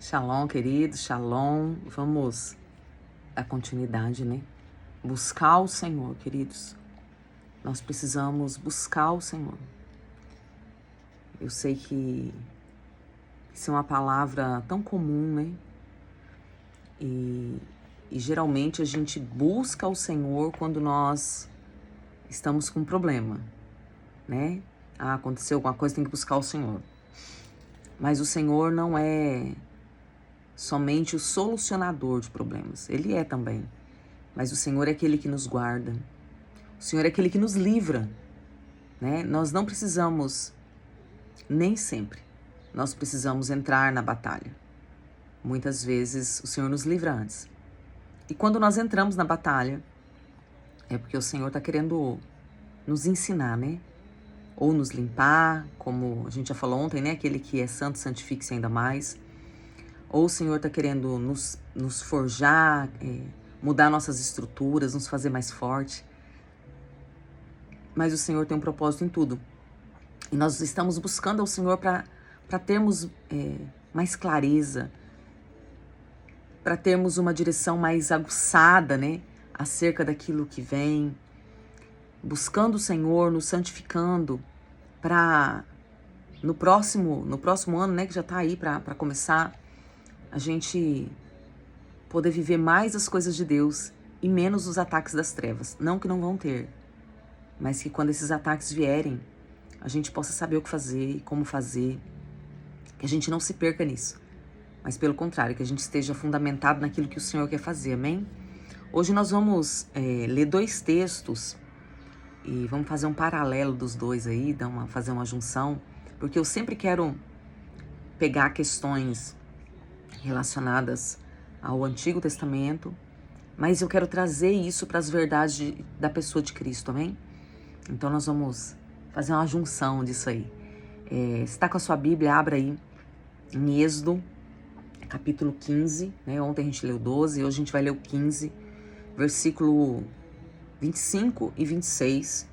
Shalom, queridos, shalom. Vamos dar continuidade, né? Buscar o Senhor, queridos. Nós precisamos buscar o Senhor. Eu sei que isso é uma palavra tão comum, né? E geralmente a gente busca o Senhor quando nós estamos com um problema, né? Aconteceu alguma coisa, tem que buscar o Senhor. Mas o Senhor não é somente o solucionador de problemas. Ele é também. Mas o Senhor é aquele que nos guarda. O Senhor é aquele que nos livra, né? Nós não precisamos, nem sempre, nós precisamos entrar na batalha. Muitas vezes o Senhor nos livra antes. E quando nós entramos na batalha, é porque o Senhor está querendo nos ensinar, né? Ou nos limpar, como a gente já falou ontem, né? Aquele que é santo, santifique-se ainda mais. Ou o Senhor está querendo nos forjar, mudar nossas estruturas, nos fazer mais forte. Mas o Senhor tem um propósito em tudo. E nós estamos buscando ao Senhor para termos mais clareza, para termos uma direção mais aguçada, né? Acerca daquilo que vem. Buscando o Senhor, nos santificando, para no próximo ano, né? Que já está aí para começar, a gente poder viver mais as coisas de Deus e menos os ataques das trevas. Não que não vão ter, mas que quando esses ataques vierem, a gente possa saber o que fazer e como fazer, que a gente não se perca nisso, mas pelo contrário, que a gente esteja fundamentado naquilo que o Senhor quer fazer, amém? Hoje nós vamos ler 2 textos e vamos fazer um paralelo dos dois aí, fazer uma junção, porque eu sempre quero pegar questões relacionadas ao Antigo Testamento, mas eu quero trazer isso para as verdades da pessoa de Cristo, amém? Então nós vamos fazer uma junção disso aí. Se está com a sua Bíblia, abra aí em Êxodo, capítulo 15, né? Ontem a gente leu 12, hoje a gente vai ler o 15, versículo 25 e 26,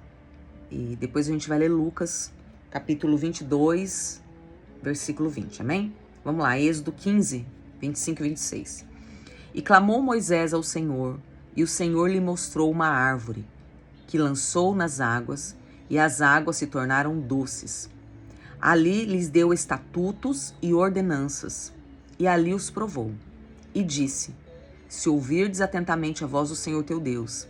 e depois a gente vai ler Lucas, capítulo 22, versículo 20, amém? Vamos lá, Êxodo 15, 25 e 26. E clamou Moisés ao Senhor, e o Senhor lhe mostrou uma árvore, que lançou nas águas, e as águas se tornaram doces. Ali lhes deu estatutos e ordenanças, e ali os provou. E disse: se ouvirdes atentamente a voz do Senhor teu Deus,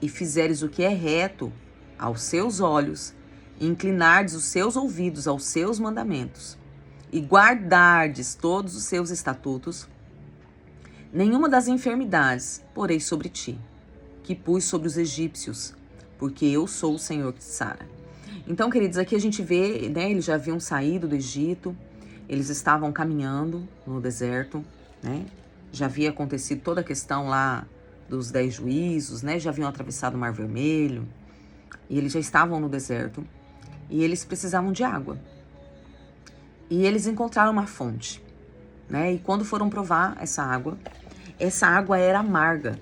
e fizeres o que é reto aos seus olhos, e inclinardes os seus ouvidos aos seus mandamentos, e guardardes todos os seus estatutos, nenhuma das enfermidades porei sobre ti, que pus sobre os egípcios, porque eu sou o Senhor que te sara. Então, queridos, aqui a gente vê, né, eles já haviam saído do Egito, eles estavam caminhando no deserto, né, já havia acontecido toda a questão lá dos 10 juízos, né, já haviam atravessado o Mar Vermelho, e eles já estavam no deserto, e eles precisavam de água. E eles encontraram uma fonte, né? E quando foram provar essa água era amarga.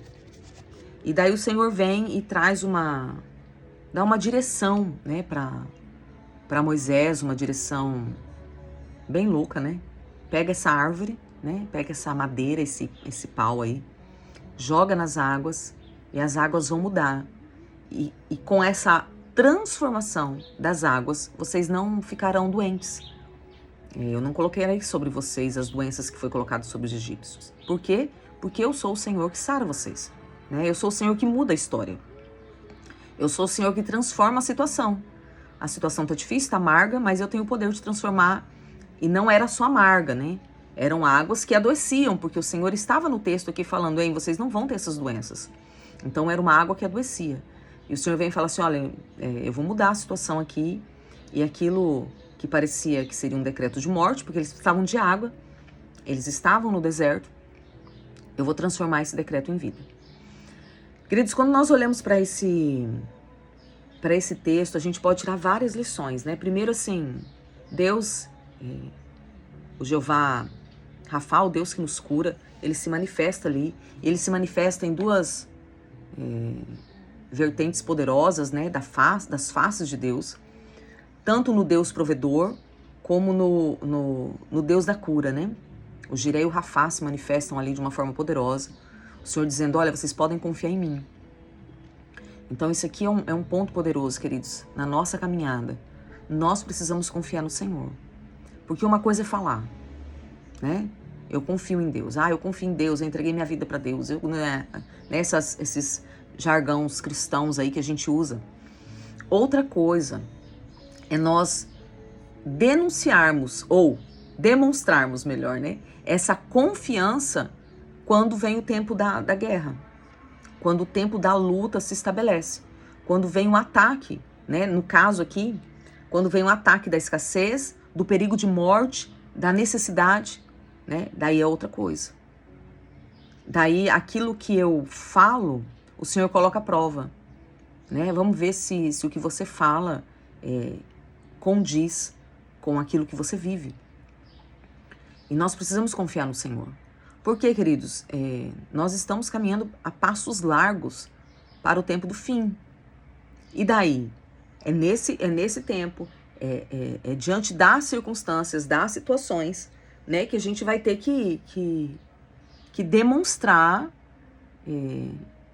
E daí o Senhor vem e traz dá uma direção, né, para Moisés, uma direção bem louca, né? Pega essa árvore, né? Pega essa madeira, esse pau aí, joga nas águas e as águas vão mudar. E com essa transformação das águas, vocês não ficarão doentes. Eu não coloquei aí sobre vocês as doenças que foi colocado sobre os egípcios. Por quê? Porque eu sou o Senhor que sara vocês, né? Eu sou o Senhor que muda a história. Eu sou o Senhor que transforma a situação. A situação tá difícil, tá amarga, mas eu tenho o poder de transformar. E não era só amarga, né? Eram águas que adoeciam, porque o Senhor estava no texto aqui falando, hein, vocês não vão ter essas doenças. Então era uma água que adoecia. E o Senhor vem e fala assim, olha, eu vou mudar a situação aqui, e aquilo que parecia que seria um decreto de morte, porque eles precisavam de água, eles estavam no deserto, eu vou transformar esse decreto em vida. Queridos, quando nós olhamos para esse texto, a gente pode tirar várias lições, né? Primeiro, assim, Deus, o Jeová Rafa, o Deus que nos cura, ele se manifesta ali, ele se manifesta em 2 vertentes poderosas, né? Das faces de Deus, tanto no Deus provedor, como no Deus da cura, né? O Jireh e o Rafá se manifestam ali de uma forma poderosa. O Senhor dizendo, olha, vocês podem confiar em mim. Então isso aqui é um ponto poderoso, queridos, na nossa caminhada. Nós precisamos confiar no Senhor. Porque uma coisa é falar, né? Eu confio em Deus. Eu confio em Deus, eu entreguei minha vida para Deus. Esses jargões cristãos aí que a gente usa. Outra coisa é nós denunciarmos, ou demonstrarmos melhor, né? Essa confiança quando vem o tempo da guerra. Quando o tempo da luta se estabelece. Quando vem um ataque, né? No caso aqui, quando vem um ataque da escassez, do perigo de morte, da necessidade, né? Daí é outra coisa. Daí aquilo que eu falo, o Senhor coloca à prova, né? Vamos ver se o que você fala condiz com aquilo que você vive. E nós precisamos confiar no Senhor. Por quê, queridos? Nós estamos caminhando a passos largos para o tempo do fim. E daí? É nesse tempo, diante das circunstâncias, das situações, né, que a gente vai ter que demonstrar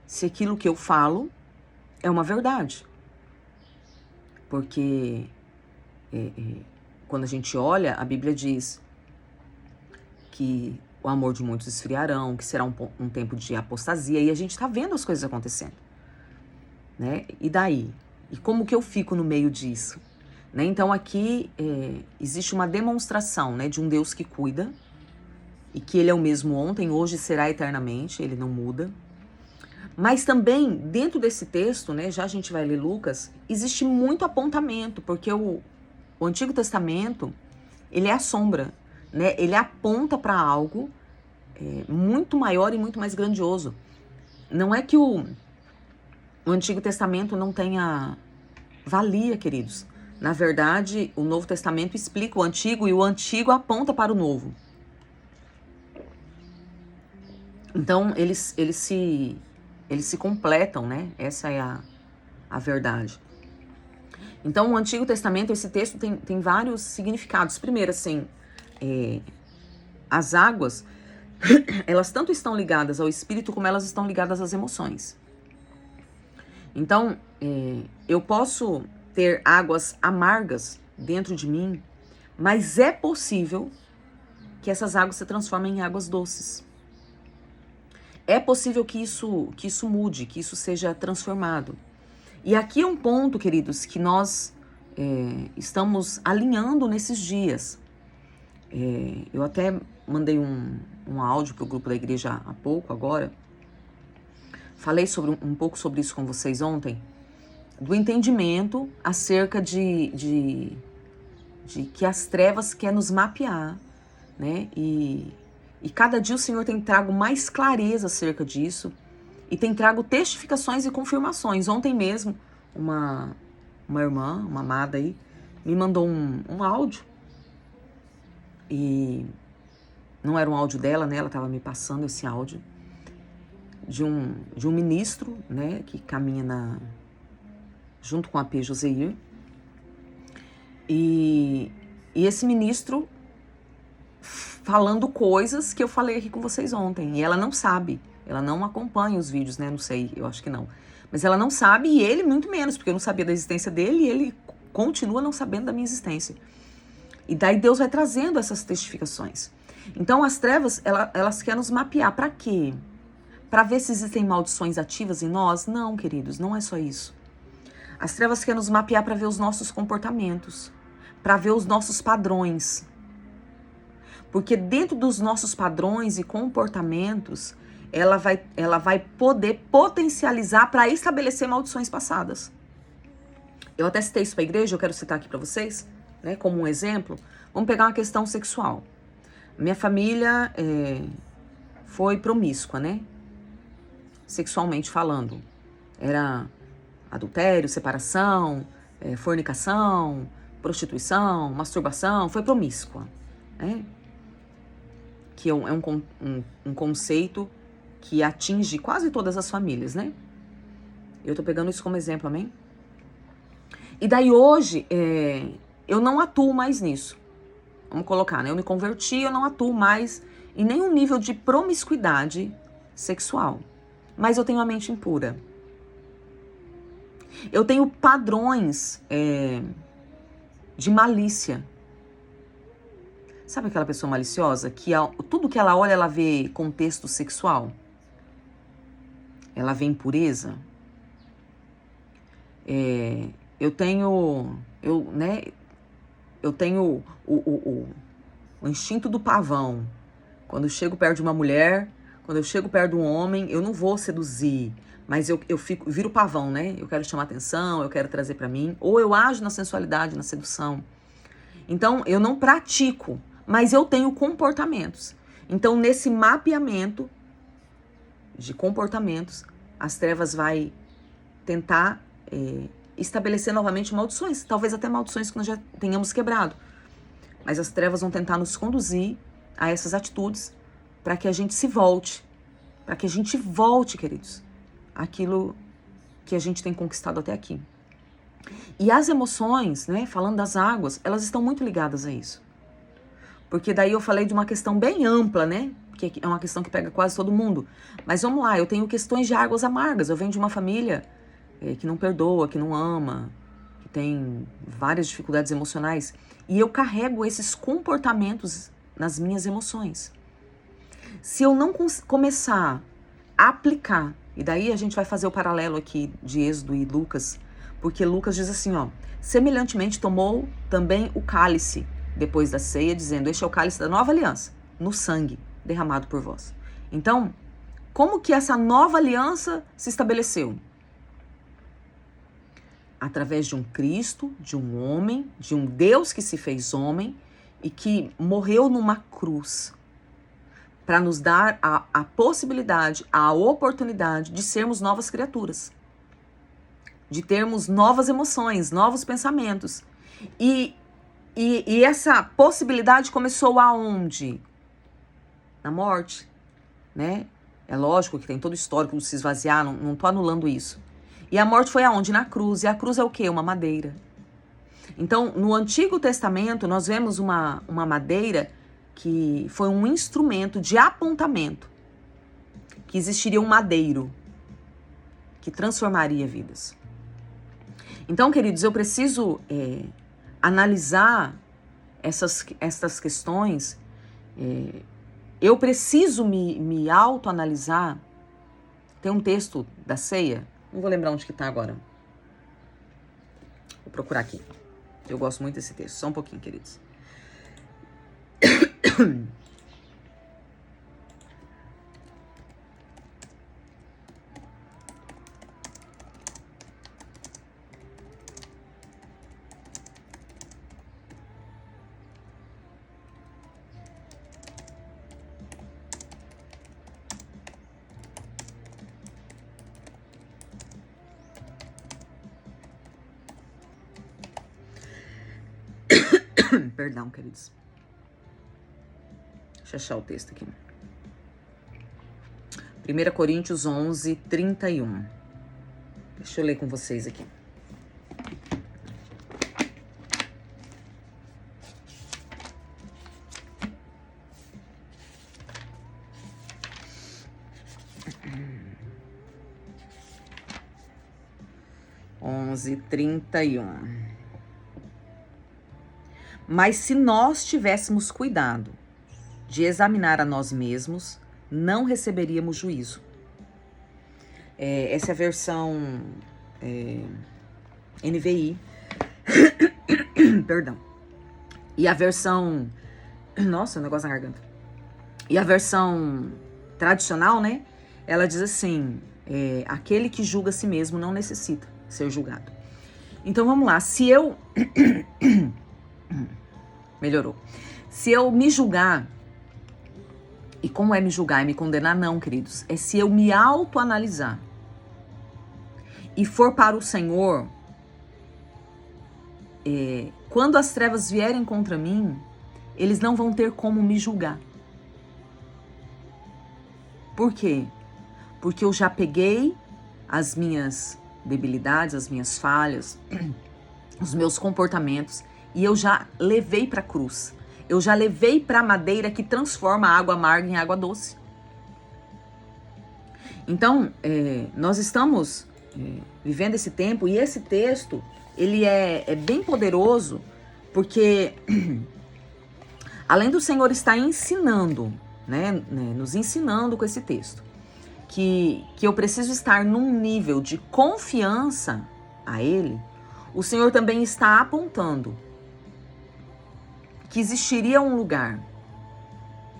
se aquilo que eu falo é uma verdade. Porque quando a gente olha, a Bíblia diz que o amor de muitos esfriarão, que será um tempo de apostasia, e a gente está vendo as coisas acontecendo, né? E daí? E como que eu fico no meio disso? Né? Então aqui existe uma demonstração, né, de um Deus que cuida, e que Ele é o mesmo ontem, hoje será eternamente, Ele não muda. Mas também, dentro desse texto, né, já a gente vai ler Lucas, existe muito apontamento, porque o Antigo Testamento, ele é a sombra, né? Ele aponta para algo muito maior e muito mais grandioso. Não é que o Antigo Testamento não tenha valia, queridos. Na verdade, o Novo Testamento explica o Antigo e o Antigo aponta para o Novo. Então, eles se completam, né? Essa é a verdade. Então, o Antigo Testamento, esse texto tem vários significados. Primeiro, assim, as águas, elas tanto estão ligadas ao espírito como elas estão ligadas às emoções. Então, eu posso ter águas amargas dentro de mim, mas é possível que essas águas se transformem em águas doces. É possível que isso mude, que isso seja transformado. E aqui é um ponto, queridos, que nós estamos alinhando nesses dias. Eu até mandei um áudio para o grupo da igreja há pouco, agora. Falei um pouco sobre isso com vocês ontem, do entendimento acerca de que as trevas querem nos mapear, né? E cada dia o Senhor tem trago mais clareza acerca disso e tem trago testificações e confirmações. Ontem mesmo, uma irmã, uma amada aí, me mandou um áudio e não era um áudio dela, né? Ela estava me passando esse áudio de um ministro, né, que caminha junto com a P. Joseir. E esse ministro falando coisas que eu falei aqui com vocês ontem. E ela não sabe, ela não acompanha os vídeos, né? Não sei, eu acho que não. Mas ela não sabe e ele muito menos, porque eu não sabia da existência dele e ele continua não sabendo da minha existência. E daí Deus vai trazendo essas testificações. Então as trevas, elas querem nos mapear. Para quê? Para ver se existem maldições ativas em nós? Não, queridos, não é só isso. As trevas querem nos mapear para ver os nossos comportamentos, para ver os nossos padrões. Porque dentro dos nossos padrões e comportamentos, ela vai poder potencializar para estabelecer maldições passadas. Eu até citei isso para a igreja, eu quero citar aqui para vocês, né, como um exemplo. Vamos pegar uma questão sexual. Minha família foi promíscua, né? Sexualmente falando. Era adultério, separação, fornicação, prostituição, masturbação, foi promíscua, né? Que é um conceito que atinge quase todas as famílias, né? Eu tô pegando isso como exemplo, amém? E daí hoje, eu não atuo mais nisso. Vamos colocar, né? Eu me converti, eu não atuo mais em nenhum nível de promiscuidade sexual. Mas eu tenho a mente impura. Eu tenho padrões de malícia. Sabe aquela pessoa maliciosa que tudo que ela olha, ela vê contexto sexual? Ela vê impureza? Eu tenho o instinto do pavão. Quando eu chego perto de uma mulher, quando eu chego perto de um homem, eu não vou seduzir, mas eu viro pavão, né? Eu quero chamar atenção, eu quero trazer pra mim, ou eu ajo na sensualidade, na sedução. Então, eu não pratico, mas eu tenho comportamentos. Então, nesse mapeamento de comportamentos, as trevas vai tentar estabelecer novamente maldições, talvez até maldições que nós já tenhamos quebrado. Mas as trevas vão tentar nos conduzir a essas atitudes para que a gente se volte, para que a gente volte, queridos, aquilo que a gente tem conquistado até aqui. E as emoções, né, falando das águas, elas estão muito ligadas a isso. Porque daí eu falei de uma questão bem ampla, né, que é uma questão que pega quase todo mundo. Mas vamos lá, eu tenho questões de águas amargas, eu venho de uma família que não perdoa, que não ama, que tem várias dificuldades emocionais, e eu carrego esses comportamentos nas minhas emoções. Se eu não começar a aplicar, e daí a gente vai fazer o paralelo aqui de Êxodo e Lucas, porque Lucas diz assim, ó, semelhantemente tomou também o cálice depois da ceia, dizendo, este é o cálice da nova aliança, no sangue derramado por vós. Então, como que essa nova aliança se estabeleceu? Através de um Cristo, de um homem, de um Deus que se fez homem e que morreu numa cruz para nos dar a possibilidade, a oportunidade de sermos novas criaturas, de termos novas emoções, novos pensamentos. E essa possibilidade começou aonde? Na morte, né? É lógico que tem todo o histórico de se esvaziar, não tô anulando isso. E a morte foi aonde? Na cruz. E a cruz é o quê? Uma madeira. Então, no Antigo Testamento, nós vemos uma madeira que foi um instrumento de apontamento, que existiria um madeiro que transformaria vidas. Então, queridos, eu preciso analisar essas questões, eu preciso me autoanalisar. Tem um texto da ceia, não vou lembrar onde que tá agora. Vou procurar aqui. Eu gosto muito desse texto. Só um pouquinho, queridos. Perdão, queridos. Deixa eu achar o texto aqui. 1 Coríntios 11, 31. Deixa eu ler com vocês aqui. Onze, 31. Mas se nós tivéssemos cuidado de examinar a nós mesmos, não receberíamos juízo. Essa é a versão NVI. Perdão. E a versão... Nossa, o negócio na garganta. E a versão tradicional, né? Ela diz assim, aquele que julga a si mesmo não necessita ser julgado. Então, vamos lá. Se eu... Melhorou. Se eu me julgar, e como é me julgar? É me condenar? Não, queridos. É se eu me autoanalisar e for para o Senhor, quando as trevas vierem contra mim, eles não vão ter como me julgar. Por quê? Porque eu já peguei as minhas debilidades, as minhas falhas, os meus comportamentos, e eu já levei para a cruz. Eu já levei para a madeira que transforma a água amarga em água doce. Então, nós estamos vivendo esse tempo, e esse texto, ele é bem poderoso, porque além do Senhor estar ensinando, nos ensinando com esse texto, que eu preciso estar num nível de confiança a Ele, o Senhor também está apontando que existiria um lugar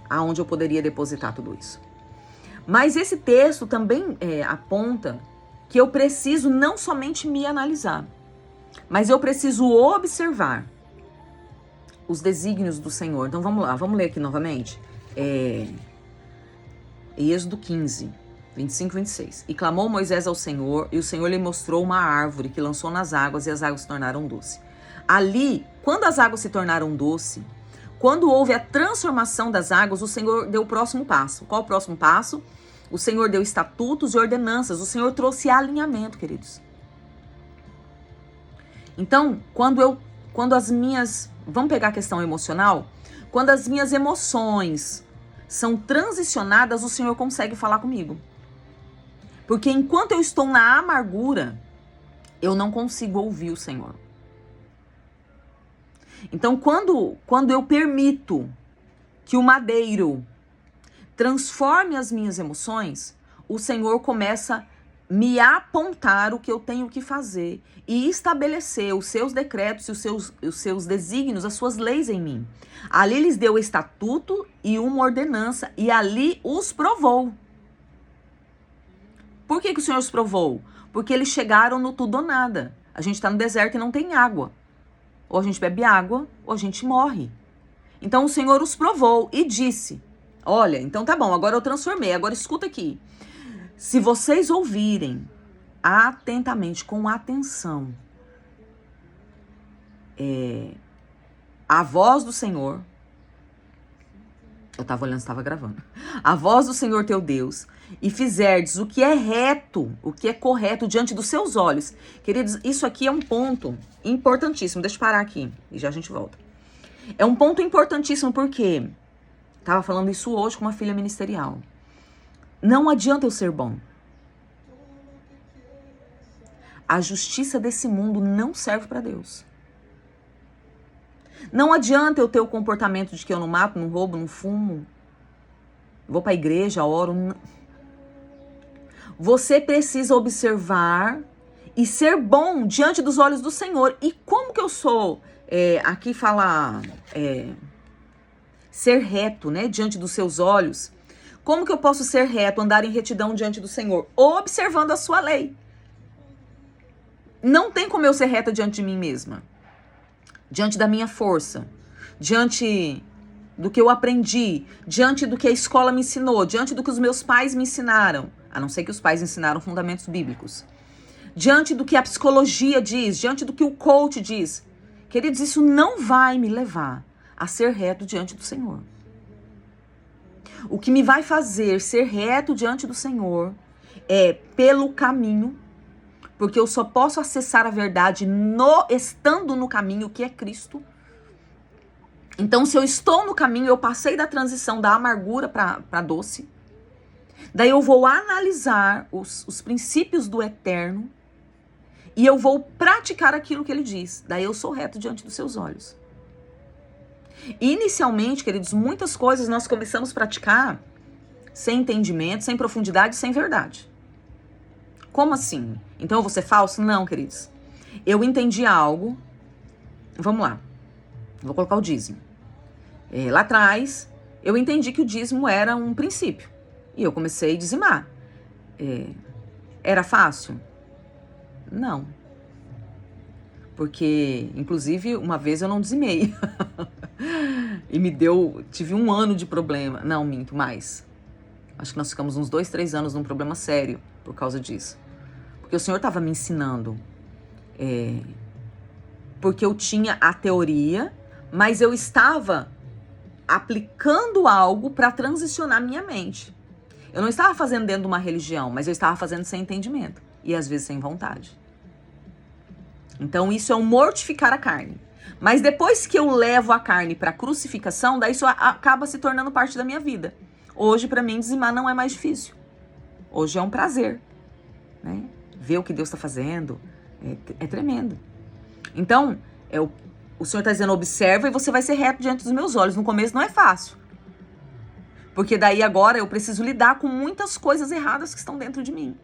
aonde eu poderia depositar tudo isso. Mas esse texto também aponta que eu preciso não somente me analisar, mas eu preciso observar os desígnios do Senhor. Então vamos lá, vamos ler aqui novamente. Êxodo 15, 25 e 26. E clamou Moisés ao Senhor, e o Senhor lhe mostrou uma árvore que lançou nas águas, e as águas se tornaram doce. Ali, quando as águas se tornaram doce, quando houve a transformação das águas, o Senhor deu o próximo passo. Qual o próximo passo? O Senhor deu estatutos e ordenanças. O Senhor trouxe alinhamento, queridos. Então, quando as minhas... Vamos pegar a questão emocional? Quando as minhas emoções são transicionadas, o Senhor consegue falar comigo. Porque enquanto eu estou na amargura, eu não consigo ouvir o Senhor. Então, quando eu permito que o madeiro transforme as minhas emoções, o Senhor começa a me apontar o que eu tenho que fazer e estabelecer os seus decretos e os seus desígnios, as suas leis em mim. Ali lhes deu estatuto e uma ordenança, e ali os provou. Por que o Senhor os provou? Porque eles chegaram no tudo ou nada. A gente está no deserto e não tem água. Ou a gente bebe água, ou a gente morre. Então o Senhor os provou e disse: olha, então tá bom, agora eu transformei, agora escuta aqui. Se vocês ouvirem atentamente, com atenção, a voz do Senhor, eu tava olhando se estava gravando, a voz do Senhor teu Deus, e fizerdes o que é reto, o que é correto diante dos seus olhos. Queridos, isso aqui é um ponto importantíssimo. Deixa eu parar aqui e já a gente volta. É um ponto importantíssimo porque tava falando isso hoje com uma filha ministerial. Não adianta eu ser bom. A justiça desse mundo não serve para Deus. Não adianta eu ter o comportamento de que eu não mato, não roubo, não fumo, vou para a igreja, oro. Não. Você precisa observar e ser bom diante dos olhos do Senhor. E como que eu sou? Aqui fala ser reto, diante dos seus olhos. Como que eu posso ser reto, andar em retidão diante do Senhor? Observando a sua lei. Não tem como eu ser reta diante de mim mesma, diante da minha força, diante do que eu aprendi, diante do que a escola me ensinou, diante do que os meus pais me ensinaram, a não ser que os pais ensinaram fundamentos bíblicos, diante do que a psicologia diz, diante do que o coach diz. Queridos, isso não vai me levar a ser reto diante do Senhor. O que me vai fazer ser reto diante do Senhor é pelo caminho, porque eu só posso acessar a verdade estando no caminho, que é Cristo. Então, se eu estou no caminho, eu passei da transição da amargura para doce. Daí eu vou analisar os princípios do eterno e eu vou praticar aquilo que ele diz. Daí eu sou reto diante dos seus olhos. Inicialmente, queridos, muitas coisas nós começamos a praticar sem entendimento, sem profundidade, sem verdade. Como assim? Então eu vou ser falso? Não, queridos. Eu entendi algo. Vamos lá. Vou colocar o dízimo. Lá atrás, eu entendi que o dízimo era um princípio. E eu comecei a dizimar. Era fácil? Não. Porque, inclusive, uma vez eu não dizimei. E tive 1 ano de problema. Não, minto, mais. Acho que nós ficamos uns 2, 3 anos num problema sério por causa disso. Porque o Senhor estava me ensinando. Porque eu tinha a teoria, mas eu estava aplicando algo para transicionar minha mente. Eu não estava fazendo dentro de uma religião, mas eu estava fazendo sem entendimento. E às vezes sem vontade. Então isso é um mortificar a carne. Mas depois que eu levo a carne para a crucificação, daí isso acaba se tornando parte da minha vida. Hoje, para mim, dizimar não é mais difícil. Hoje é um prazer, né? Ver o que Deus está fazendo é tremendo. Então, o Senhor está dizendo, observa e você vai ser reto diante dos meus olhos. No começo não é fácil. Porque daí agora eu preciso lidar com muitas coisas erradas que estão dentro de mim,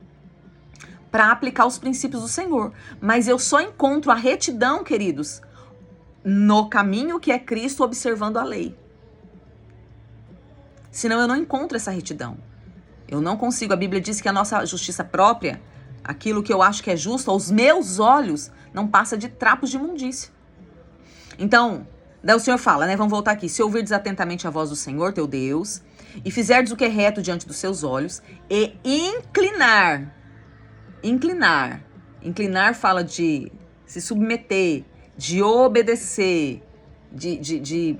para aplicar os princípios do Senhor. Mas eu só encontro a retidão, queridos, no caminho que é Cristo, observando a lei. Senão eu não encontro essa retidão. Eu não consigo. A Bíblia diz que a nossa justiça própria, aquilo que eu acho que é justo, aos meus olhos, não passa de trapos de imundícia. Então, daí o Senhor fala, né? Vamos voltar aqui. Se ouvirdes atentamente a voz do Senhor, teu Deus, e fizerdes o que é reto diante dos seus olhos, e inclinar fala de se submeter, de obedecer, de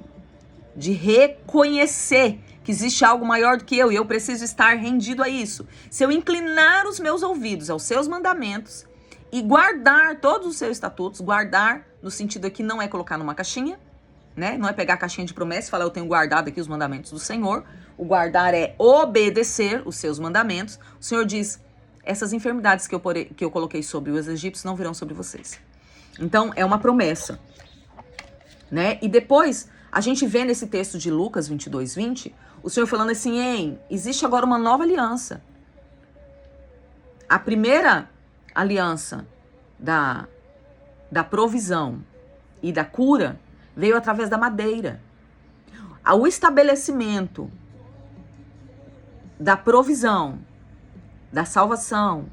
reconhecer que existe algo maior do que eu e eu preciso estar rendido a isso. Se eu inclinar os meus ouvidos aos seus mandamentos e guardar todos os seus estatutos, guardar no sentido aqui não é colocar numa caixinha, né? Não é pegar a caixinha de promessa e falar eu tenho guardado aqui os mandamentos do Senhor. O guardar é obedecer os seus mandamentos. O Senhor diz, essas enfermidades que eu coloquei sobre os egípcios não virão sobre vocês. Então, é uma promessa, né? E depois, a gente vê nesse texto de Lucas 22:20, o Senhor falando assim, existe agora uma nova aliança. A primeira aliança da provisão e da cura veio através da madeira. O estabelecimento da provisão, da salvação,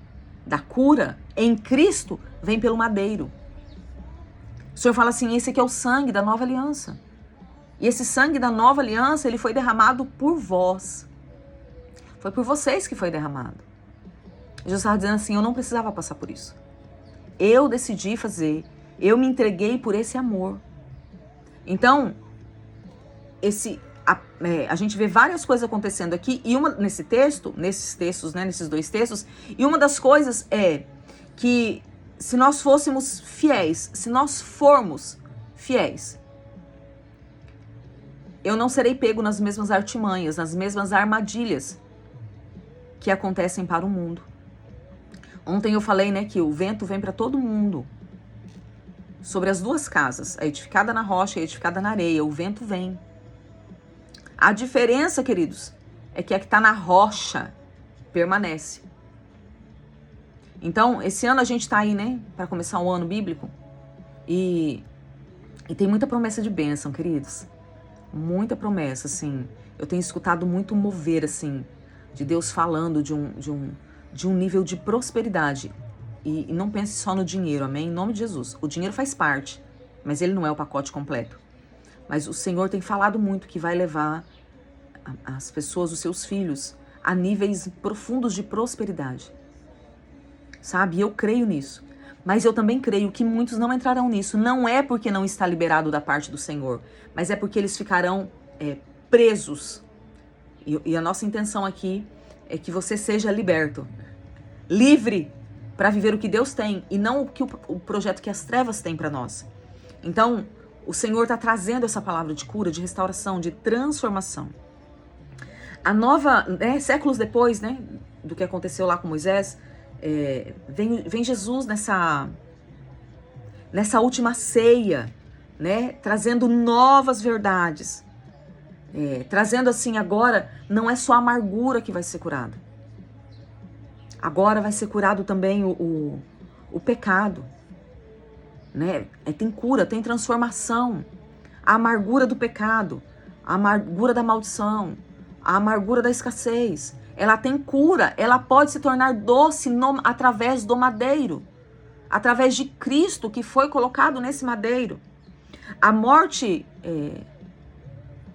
da cura em Cristo vem pelo madeiro. O Senhor fala assim, esse aqui é o sangue da nova aliança. E esse sangue da nova aliança, ele foi derramado por vós. Foi por vocês que foi derramado. Jesus estava dizendo assim, eu não precisava passar por isso. Eu decidi fazer, eu me entreguei por esse amor. Então, a gente vê várias coisas acontecendo aqui, e nesses dois textos, e uma das coisas é que se nós fôssemos fiéis, se nós formos fiéis, eu não serei pego nas mesmas artimanhas, nas mesmas armadilhas que acontecem para o mundo. Ontem eu falei, né, que o vento vem para todo mundo. Sobre as duas casas, a edificada na rocha e a edificada na areia, o vento vem. A diferença, queridos, é que a que está na rocha permanece. Então, esse ano a gente está aí, né, para começar o ano bíblico, e tem muita promessa de bênção, queridos. Muita promessa, assim. Eu tenho escutado muito mover, assim, de Deus falando de um nível de prosperidade. E não pense só no dinheiro, amém? Em nome de Jesus. O dinheiro faz parte, mas ele não é o pacote completo. Mas o Senhor tem falado muito que vai levar as pessoas, os seus filhos, a níveis profundos de prosperidade. Sabe? E eu creio nisso. Mas eu também creio que muitos não entrarão nisso. Não é porque não está liberado da parte do Senhor, mas é porque eles ficarão presos. E a nossa intenção aqui é que você seja liberto. Livre para viver o que Deus tem e não o projeto que as trevas têm para nós. Então, o Senhor está trazendo essa palavra de cura, de restauração, de transformação. Séculos depois, né, do que aconteceu lá com Moisés, vem Jesus nessa última ceia, né, trazendo novas verdades. Trazendo assim, agora não é só a amargura que vai ser curada. Agora vai ser curado também o pecado, né? Tem cura, tem transformação. A amargura do pecado, a amargura da maldição, a amargura da escassez, ela tem cura, ela pode se tornar doce através do madeiro, através de Cristo que foi colocado nesse madeiro. A morte,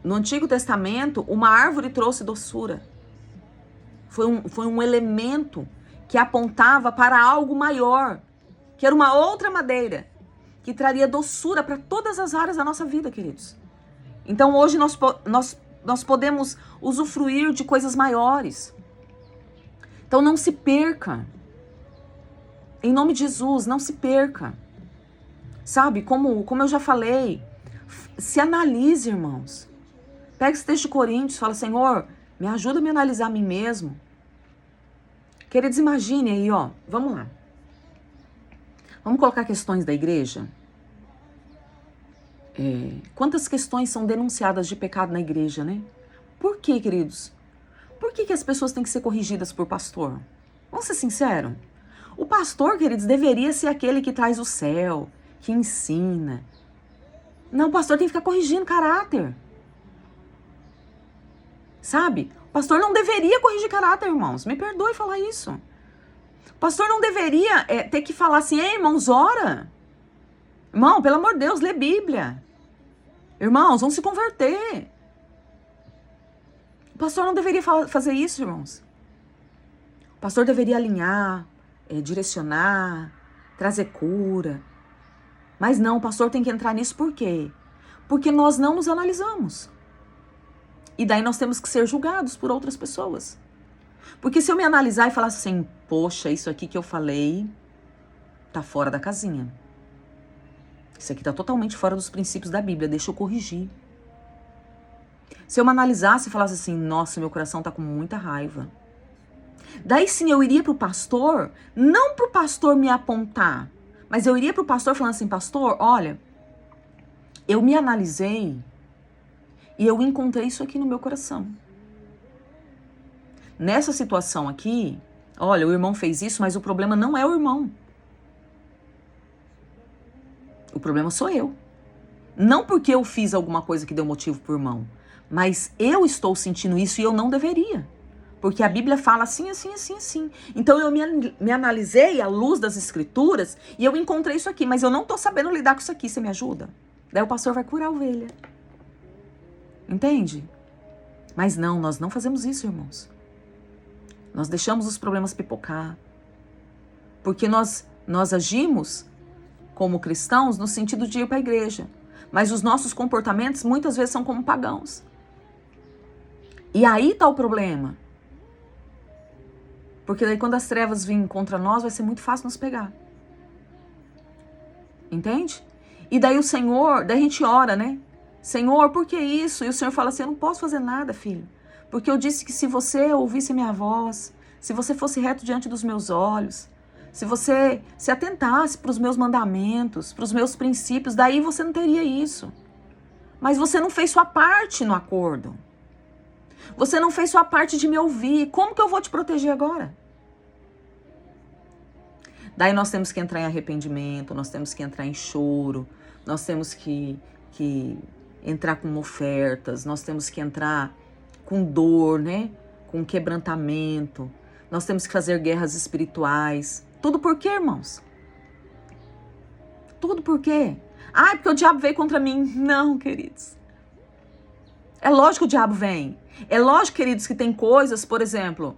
no Antigo Testamento, uma árvore trouxe doçura. Foi um elemento que apontava para algo maior, que era uma outra madeira, que traria doçura para todas as áreas da nossa vida, queridos. Então hoje nós podemos usufruir de coisas maiores. Então não se perca. Em nome de Jesus, não se perca. Sabe, como eu já falei, se analise, irmãos. Pega esse texto de Coríntios, fala, Senhor, me ajuda a me analisar a mim mesmo. Queridos, imagine aí, ó, vamos lá. Vamos colocar questões da igreja? Quantas questões são denunciadas de pecado na igreja, né? Por quê, queridos? Por que as pessoas têm que ser corrigidas por pastor? Vamos ser sinceros? O pastor, queridos, deveria ser aquele que traz o céu, que ensina. Não, o pastor tem que ficar corrigindo caráter. Sabe? O pastor não deveria corrigir caráter, irmãos. Me perdoe falar isso. O pastor não deveria ter que falar assim, ei, irmãos, ora. Irmão, pelo amor de Deus, lê Bíblia. Irmãos, vão se converter. O pastor não deveria fazer isso, irmãos. O pastor deveria alinhar, direcionar, trazer cura. Mas não, o pastor tem que entrar nisso por quê? Porque nós não nos analisamos. E daí nós temos que ser julgados por outras pessoas. Porque se eu me analisar e falar assim, poxa, isso aqui que eu falei tá fora da casinha. Isso aqui tá totalmente fora dos princípios da Bíblia, deixa eu corrigir. Se eu me analisasse e falasse assim, nossa, meu coração tá com muita raiva. Daí sim eu iria pro pastor, não pro pastor me apontar, mas eu iria pro pastor falando assim, pastor, olha, eu me analisei e eu encontrei isso aqui no meu coração. Nessa situação aqui, olha, o irmão fez isso, mas o problema não é o irmão. O problema sou eu. Não porque eu fiz alguma coisa que deu motivo pro irmão, mas eu estou sentindo isso e eu não deveria. Porque a Bíblia fala assim, assim, assim, assim. Então eu me analisei à luz das escrituras e eu encontrei isso aqui, mas eu não tô sabendo lidar com isso aqui, você me ajuda? Daí o pastor vai curar a ovelha. Entende? Mas não, nós não fazemos isso, irmãos. Nós deixamos os problemas pipocar. Porque nós agimos como cristãos no sentido de ir para a igreja. Mas os nossos comportamentos muitas vezes são como pagãos. E aí tá o problema. Porque daí quando as trevas virem contra nós, vai ser muito fácil nos pegar. Entende? E daí o Senhor, daí a gente ora, né? Senhor, por que isso? E o Senhor fala assim, eu não posso fazer nada, filho. Porque eu disse que se você ouvisse minha voz, se você fosse reto diante dos meus olhos, se você se atentasse para os meus mandamentos, para os meus princípios, daí você não teria isso. Mas você não fez sua parte no acordo. Você não fez sua parte de me ouvir. Como que eu vou te proteger agora? Daí nós temos que entrar em arrependimento, nós temos que entrar em choro, nós temos que entrar com ofertas, nós temos que entrar com dor, né? Com quebrantamento. Nós temos que fazer guerras espirituais. Tudo por quê, irmãos? Tudo por quê? Ah, porque o diabo veio contra mim. Não, queridos. É lógico que o diabo vem. É lógico, queridos, que tem coisas, por exemplo,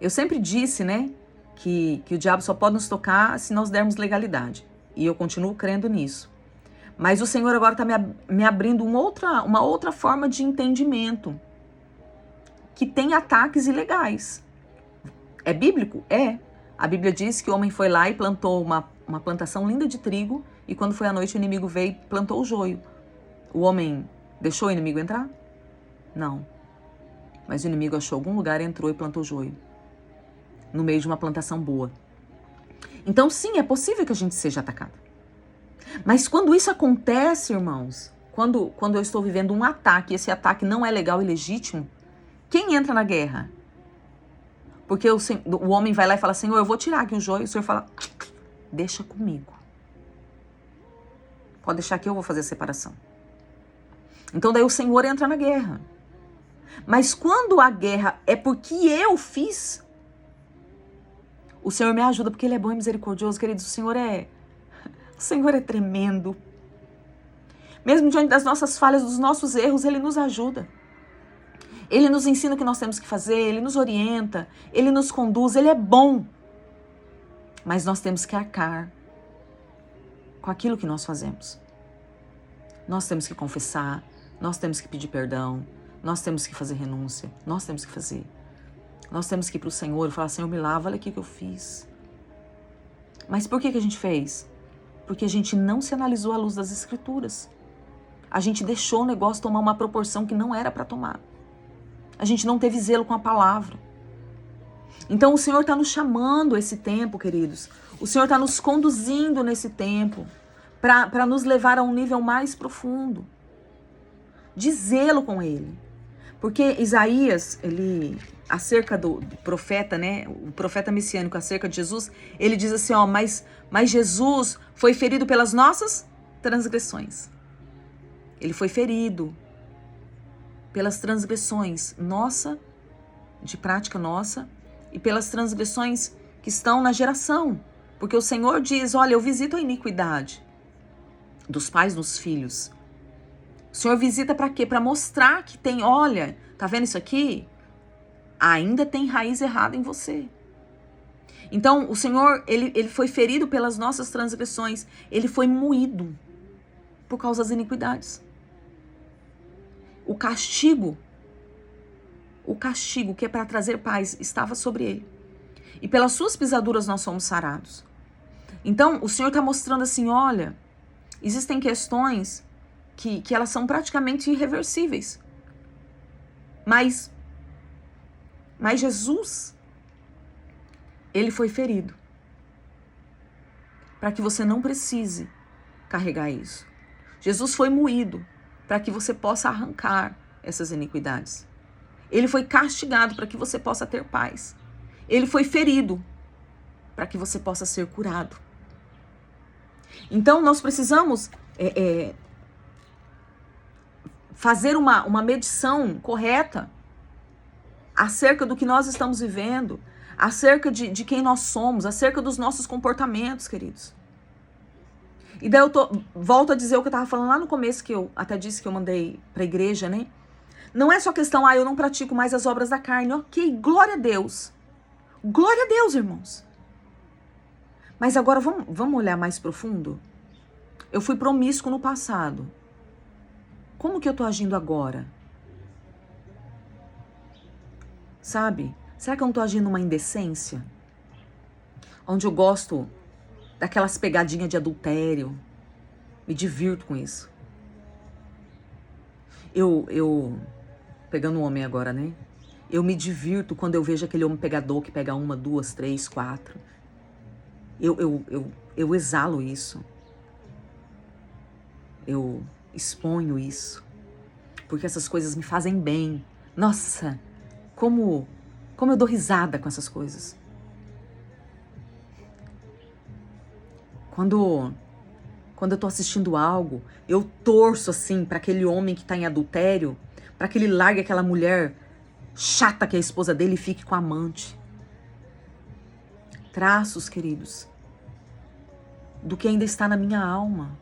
eu sempre disse, né, que o diabo só pode nos tocar se nós dermos legalidade. E eu continuo crendo nisso. Mas o Senhor agora está me abrindo uma outra forma de entendimento. Que tem ataques ilegais. É bíblico? É. A Bíblia diz que o homem foi lá e plantou uma plantação linda de trigo e quando foi à noite o inimigo veio e plantou o joio. O homem deixou o inimigo entrar? Não. Mas o inimigo achou algum lugar, entrou e plantou joio. No meio de uma plantação boa. Então sim, é possível que a gente seja atacado. Mas quando isso acontece, irmãos, quando eu estou vivendo um ataque, esse ataque não é legal e legítimo, quem entra na guerra? Porque o homem vai lá e fala, Senhor, eu vou tirar aqui o joio. O Senhor fala, deixa comigo. Pode deixar que eu vou fazer a separação. Então daí o Senhor entra na guerra. Mas quando a guerra é porque eu fiz, o Senhor me ajuda porque Ele é bom e misericordioso, queridos. O Senhor é tremendo. Mesmo diante das nossas falhas, dos nossos erros, Ele nos ajuda. Ele nos ensina o que nós temos que fazer, Ele nos orienta, Ele nos conduz, Ele é bom. Mas nós temos que arcar com aquilo que nós fazemos. Nós temos que confessar, nós temos que pedir perdão, nós temos que fazer renúncia, nós temos que fazer. Nós temos que ir para o Senhor e falar, Senhor, me lava, olha aqui o que eu fiz. Mas por que a gente fez? Porque a gente não se analisou à luz das Escrituras. A gente deixou o negócio tomar uma proporção que não era para tomar. A gente não teve zelo com a palavra. Então o Senhor está nos chamando esse tempo, queridos. O Senhor está nos conduzindo nesse tempo para nos levar a um nível mais profundo de zelo com Ele. Porque Isaías, ele, acerca do profeta, né, o profeta messiânico acerca de Jesus, ele diz assim, ó, mas Jesus foi ferido pelas nossas transgressões. Ele foi ferido pelas transgressões nossa, de prática nossa, e pelas transgressões que estão na geração. Porque o Senhor diz, olha, eu visito a iniquidade dos pais nos filhos. O Senhor visita para quê? Para mostrar que tem, olha, tá vendo isso aqui? Ainda tem raiz errada em você. Então, o Senhor, ele foi ferido pelas nossas transgressões. Ele foi moído por causa das iniquidades. O castigo que é para trazer paz estava sobre ele. E pelas suas pisaduras nós somos sarados. Então, o Senhor está mostrando assim, olha, existem questões que elas são praticamente irreversíveis. Mas Jesus, ele foi ferido para que você não precise carregar isso. Jesus foi moído para que você possa arrancar essas iniquidades. Ele foi castigado para que você possa ter paz. Ele foi ferido para que você possa ser curado. Então, nós precisamos fazer uma medição correta acerca do que nós estamos vivendo, acerca de quem nós somos, acerca dos nossos comportamentos, queridos. E daí volto a dizer o que eu estava falando lá no começo, que eu até disse que eu mandei para a igreja, né? Não é só questão, eu não pratico mais as obras da carne. Ok, glória a Deus. Glória a Deus, irmãos. Mas agora vamos olhar mais profundo? Eu fui promíscuo no passado. Como que eu tô agindo agora? Sabe? Será que eu não tô agindo numa indecência? Onde eu gosto daquelas pegadinhas de adultério. Me divirto com isso. Eu pegando um homem agora, né? Eu me divirto quando eu vejo aquele homem pegador que pega 1, 2, 3, 4. Eu exalo isso. Eu exponho isso. Porque essas coisas me fazem bem. Nossa, como eu dou risada com essas coisas. Quando eu tô assistindo algo, eu torço assim para aquele homem que tá em adultério, para que ele largue aquela mulher chata que é a esposa dele e fique com a amante. Traços, queridos, do que ainda está na minha alma.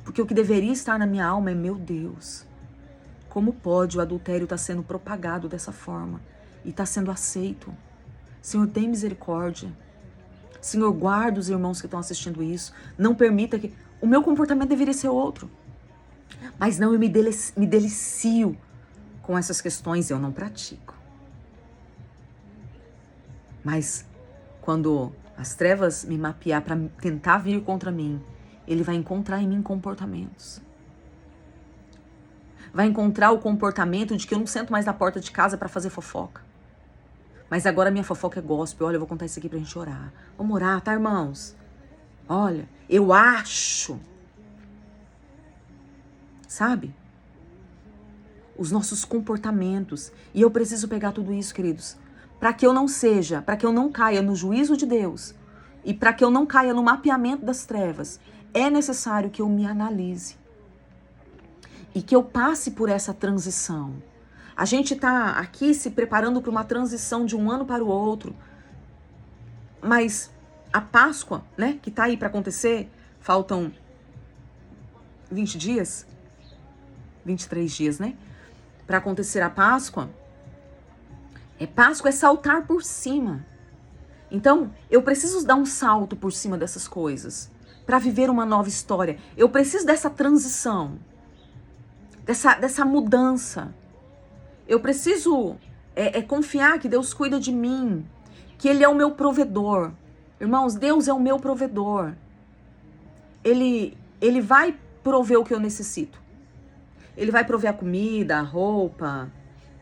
Porque o que deveria estar na minha alma é, meu Deus, como pode o adultério estar sendo propagado dessa forma e está sendo aceito? Senhor, tem misericórdia. Senhor, guarda os irmãos que estão assistindo isso. Não permita que... O meu comportamento deveria ser outro. Mas não, eu me delicio com essas questões, eu não pratico. Mas quando as trevas me mapear para tentar vir contra mim, ele vai encontrar em mim comportamentos. Vai encontrar o comportamento de que eu não sento mais na porta de casa para fazer fofoca. Mas agora minha fofoca é gospel. Olha, eu vou contar isso aqui pra gente orar. Vamos orar, tá, irmãos? Olha, eu acho. Sabe? Os nossos comportamentos. E eu preciso pegar tudo isso, queridos, para que eu não caia no juízo de Deus e para que eu não caia no mapeamento das trevas, é necessário que eu me analise e que eu passe por essa transição. A gente está aqui se preparando para uma transição de um ano para o outro, mas a Páscoa, né, que está aí para acontecer, faltam 20 dias, 23 dias, né, para acontecer a Páscoa. Páscoa é saltar por cima. Então, eu preciso dar um salto por cima dessas coisas para viver uma nova história. Eu preciso dessa transição, dessa mudança. Eu preciso confiar que Deus cuida de mim, que Ele é o meu provedor. Irmãos, Deus é o meu provedor. ele vai prover o que eu necessito. Ele vai prover a comida, a roupa,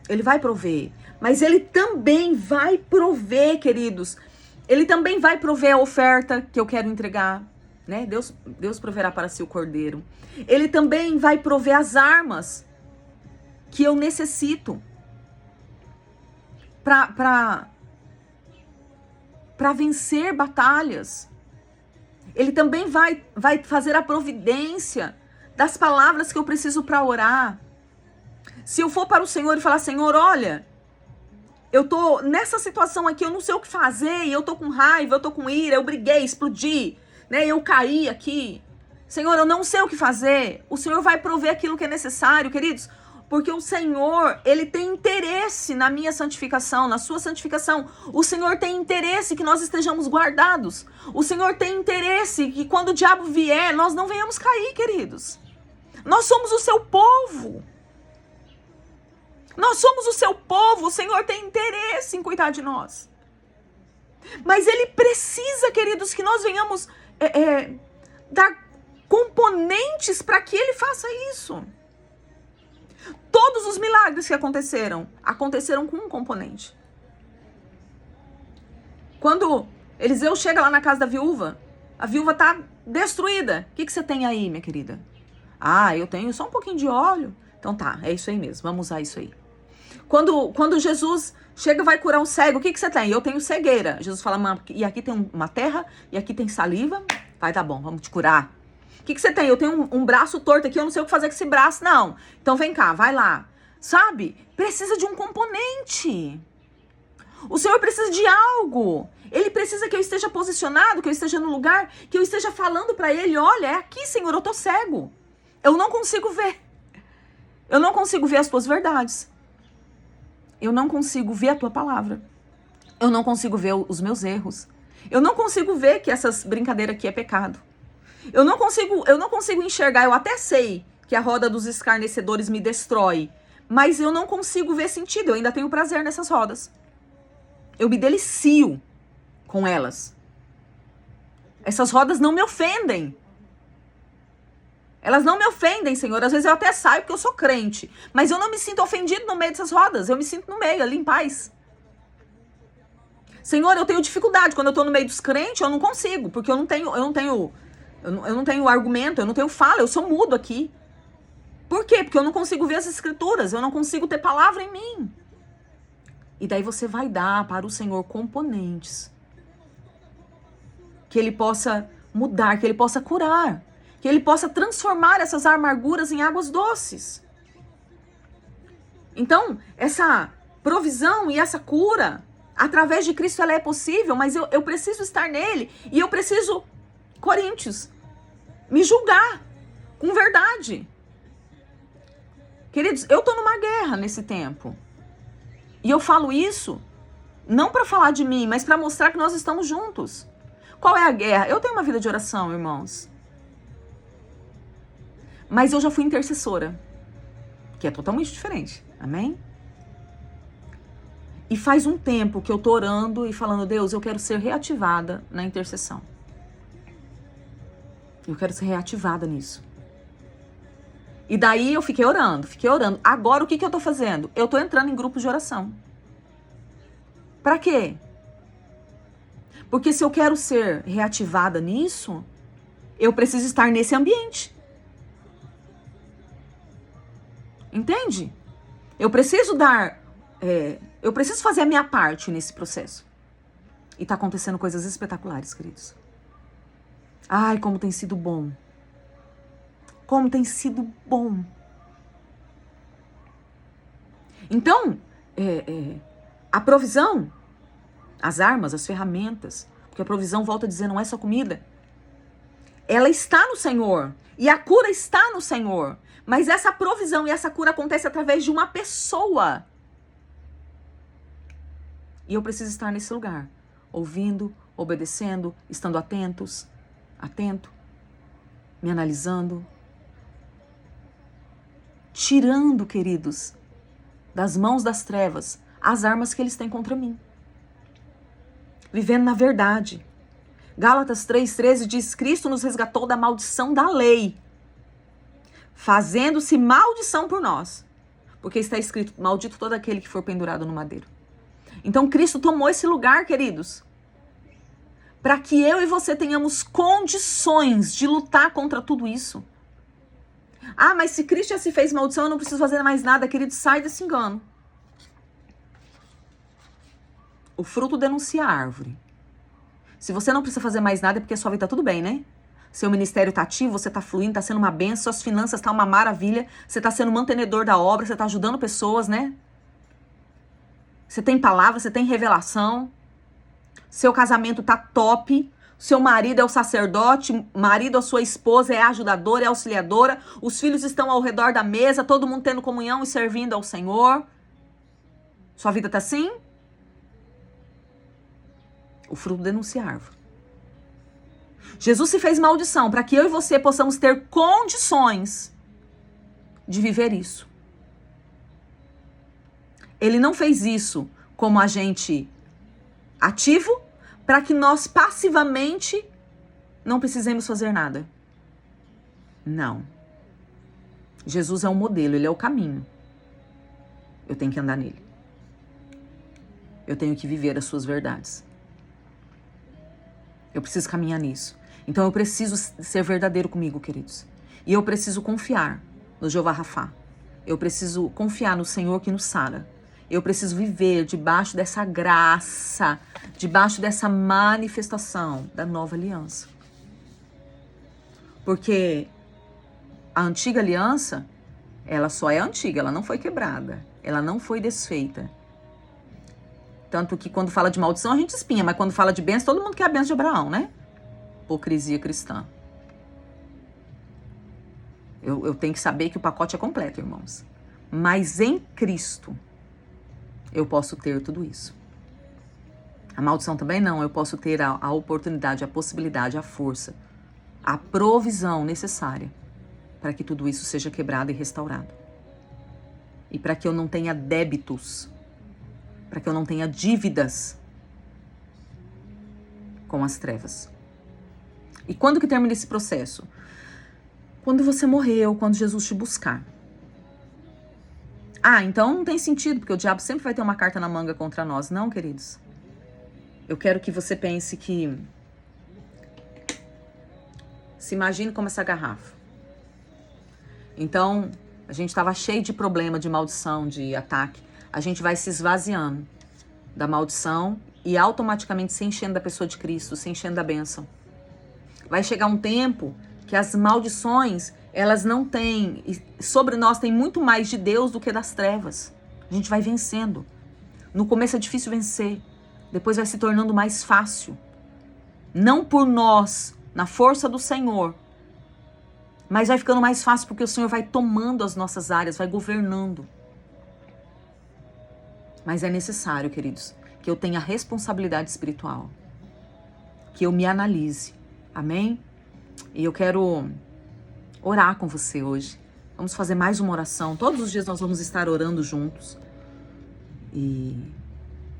ele vai prover. Mas ele também vai prover, queridos, ele também vai prover a oferta que eu quero entregar, né? Deus proverá para si o cordeiro. Ele também vai prover as armas que eu necessito para vencer batalhas. Ele também vai fazer a providência das palavras que eu preciso para orar. Se eu for para o Senhor e falar, Senhor, olha, eu tô nessa situação aqui, eu não sei o que fazer, eu tô com raiva, eu tô com ira, eu briguei, explodi, né? Eu caí aqui. Senhor, eu não sei o que fazer. O Senhor vai prover aquilo que é necessário, queridos, porque o Senhor, ele tem interesse na minha santificação, na sua santificação. O Senhor tem interesse que nós estejamos guardados. O Senhor tem interesse que quando o diabo vier, nós não venhamos cair, queridos. Nós somos o seu povo. Nós somos o seu povo. O Senhor tem interesse em cuidar de nós. Mas ele precisa, queridos, que nós venhamos dar componentes para que ele faça isso. Todos os milagres que aconteceram com um componente. Quando Eliseu chega lá na casa da viúva, a viúva está destruída. O que você tem aí, minha querida? Ah, eu tenho só um pouquinho de óleo. Então tá, é isso aí mesmo, vamos usar isso aí. Quando Jesus chega e vai curar um cego, o que você tem? Eu tenho cegueira. Jesus fala, e aqui tem uma terra, e aqui tem saliva. Vai, tá bom, vamos te curar. O que você tem? Eu tenho um braço torto aqui, eu não sei o que fazer com esse braço, não. Então vem cá, vai lá. Sabe? Precisa de um componente. O Senhor precisa de algo. Ele precisa que eu esteja posicionado, que eu esteja no lugar, que eu esteja falando para ele, olha, é aqui, Senhor, eu tô cego. Eu não consigo ver. Eu não consigo ver as tuas verdades. Eu não consigo ver a tua palavra. Eu não consigo ver os meus erros. Eu não consigo ver que essas brincadeiras aqui é pecado. Eu não consigo enxergar, eu até sei que a roda dos escarnecedores me destrói, mas eu não consigo ver sentido, eu ainda tenho prazer nessas rodas. Eu me delicio com elas. Essas rodas não me ofendem. Elas não me ofendem, Senhor. Às vezes eu até saio porque eu sou crente, mas eu não me sinto ofendido no meio dessas rodas, eu me sinto no meio, ali em paz. Senhor, eu tenho dificuldade, quando eu tô no meio dos crentes, eu não consigo, porque eu não tenho argumento, eu não tenho fala, eu sou mudo aqui. Por quê? Porque eu não consigo ver as escrituras, eu não consigo ter palavra em mim. E daí você vai dar para o Senhor componentes que ele possa mudar, que ele possa curar, que ele possa transformar essas amarguras em águas doces. Então, essa provisão e essa cura, através de Cristo, ela é possível, mas eu preciso estar nele e eu preciso, Coríntios, me julgar com verdade. Queridos, eu tô numa guerra nesse tempo. E eu falo isso não para falar de mim, mas para mostrar que nós estamos juntos. Qual é a guerra? Eu tenho uma vida de oração, irmãos. Mas eu já fui intercessora, que é totalmente diferente. Amém? E faz um tempo que eu tô orando e falando, Deus, eu quero ser reativada na intercessão. Eu quero ser reativada nisso. E daí eu fiquei orando. Agora o que eu tô fazendo? Eu tô entrando em grupos de oração. Pra quê? Porque se eu quero ser reativada nisso, eu preciso estar nesse ambiente. Entende? Eu preciso eu preciso fazer a minha parte nesse processo. E tá acontecendo coisas espetaculares, queridos. Ai, como tem sido bom. Como tem sido bom. Então, a provisão, as armas, as ferramentas, porque a provisão, volta a dizer, não é só comida. Ela está no Senhor. E a cura está no Senhor. Mas essa provisão e essa cura acontece através de uma pessoa. E eu preciso estar nesse lugar. Ouvindo, obedecendo, estando atento, me analisando. Tirando, queridos, das mãos das trevas, as armas que eles têm contra mim. Vivendo na verdade. Gálatas 3,13 diz: Cristo nos resgatou da maldição da lei, fazendo-se maldição por nós. Porque está escrito: maldito todo aquele que for pendurado no madeiro. Então Cristo tomou esse lugar, queridos, para que eu e você tenhamos condições de lutar contra tudo isso. Ah, mas se Cristo já se fez maldição, eu não preciso fazer mais nada, querido, sai desse engano. O fruto denuncia a árvore. Se você não precisa fazer mais nada, é porque a sua vida tá tudo bem, né? Seu ministério tá ativo, você tá fluindo, tá sendo uma bênção, suas finanças tá uma maravilha, você tá sendo mantenedor da obra, você tá ajudando pessoas, né? Você tem palavra, você tem revelação. Seu casamento tá top. Seu marido é o sacerdote, marido a sua esposa é a ajudadora, é a auxiliadora. Os filhos estão ao redor da mesa, todo mundo tendo comunhão e servindo ao Senhor. Sua vida tá assim? O fruto denuncia a árvore. Jesus se fez maldição para que eu e você possamos ter condições de viver isso. Ele não fez isso como agente ativo para que nós passivamente não precisemos fazer nada. Não. Jesus é um modelo, ele é o caminho. Eu tenho que andar nele. Eu tenho que viver as suas verdades. Eu preciso caminhar nisso. Então eu preciso ser verdadeiro comigo, queridos. E eu preciso confiar no Jeová Rafá. Eu preciso confiar no Senhor que nos sara. Eu preciso viver debaixo dessa graça, debaixo dessa manifestação da nova aliança. Porque a antiga aliança, ela só é antiga, ela não foi quebrada, ela não foi desfeita. Tanto que quando fala de maldição a gente espinha, mas quando fala de bênção, todo mundo quer a bênção de Abraão, né? Hipocrisia cristã. Eu tenho que saber que o pacote é completo, irmãos. Mas em Cristo eu posso ter tudo isso. A maldição também não, eu posso ter a oportunidade, a possibilidade, a força, a provisão necessária para que tudo isso seja quebrado e restaurado. E para que eu não tenha débitos, para que eu não tenha dívidas com as trevas. E quando que termina esse processo? Quando você morreu, quando Jesus te buscar. Ah, então não tem sentido, porque o diabo sempre vai ter uma carta na manga contra nós. Não, queridos. Eu quero que você pense que... Se imagine como essa garrafa. Então, a gente estava cheio de problema, de maldição, de ataque. A gente vai se esvaziando da maldição e automaticamente se enchendo da pessoa de Cristo, se enchendo da bênção. Vai chegar um tempo que as maldições, elas não têm, sobre nós tem muito mais de Deus do que das trevas. A gente vai vencendo. No começo é difícil vencer, depois vai se tornando mais fácil. Não por nós, na força do Senhor, mas vai ficando mais fácil porque o Senhor vai tomando as nossas áreas, vai governando. Mas é necessário, queridos, que eu tenha responsabilidade espiritual, que eu me analise. Amém? E eu quero orar com você hoje. Vamos fazer mais uma oração. Todos os dias nós vamos estar orando juntos e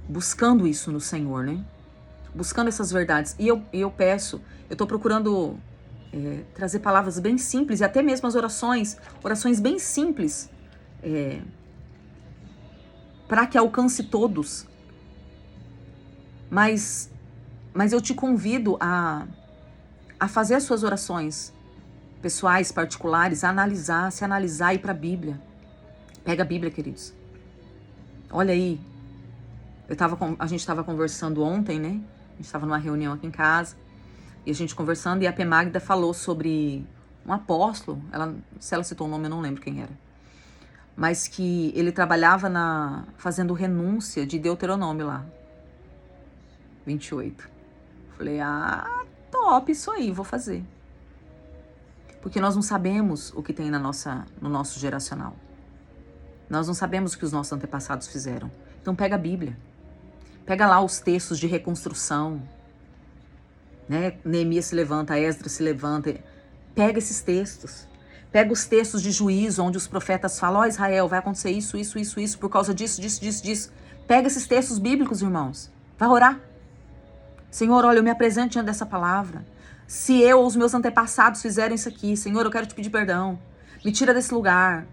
buscando isso no Senhor, né? Buscando essas verdades. E eu peço, eu estou procurando trazer palavras bem simples e até mesmo as orações bem simples, para que alcance todos. Mas eu te convido a fazer as suas orações pessoais, particulares, a analisar, se analisar e ir para a Bíblia. Pega a Bíblia, queridos. Olha aí, a gente estava conversando ontem, né? A gente estava numa reunião aqui em casa, e a gente conversando, e a P. Magda falou sobre um apóstolo, se ela citou o nome, eu não lembro quem era, mas que ele trabalhava fazendo renúncia de Deuteronômio lá, 28. Falei, top, isso aí, vou fazer. Porque nós não sabemos o que tem no nosso geracional. Nós não sabemos o que os nossos antepassados fizeram. Então pega a Bíblia. Pega lá os textos de reconstrução. Né? Neemias se levanta, Esdras se levanta. Pega esses textos. Pega os textos de juízo, onde os profetas falam, Israel, vai acontecer isso, por causa disso. Pega esses textos bíblicos, irmãos. Vai orar. Senhor, olha, eu me apresento diante dessa palavra. Se eu ou os meus antepassados fizeram isso aqui, Senhor, eu quero te pedir perdão. Me tira desse lugar.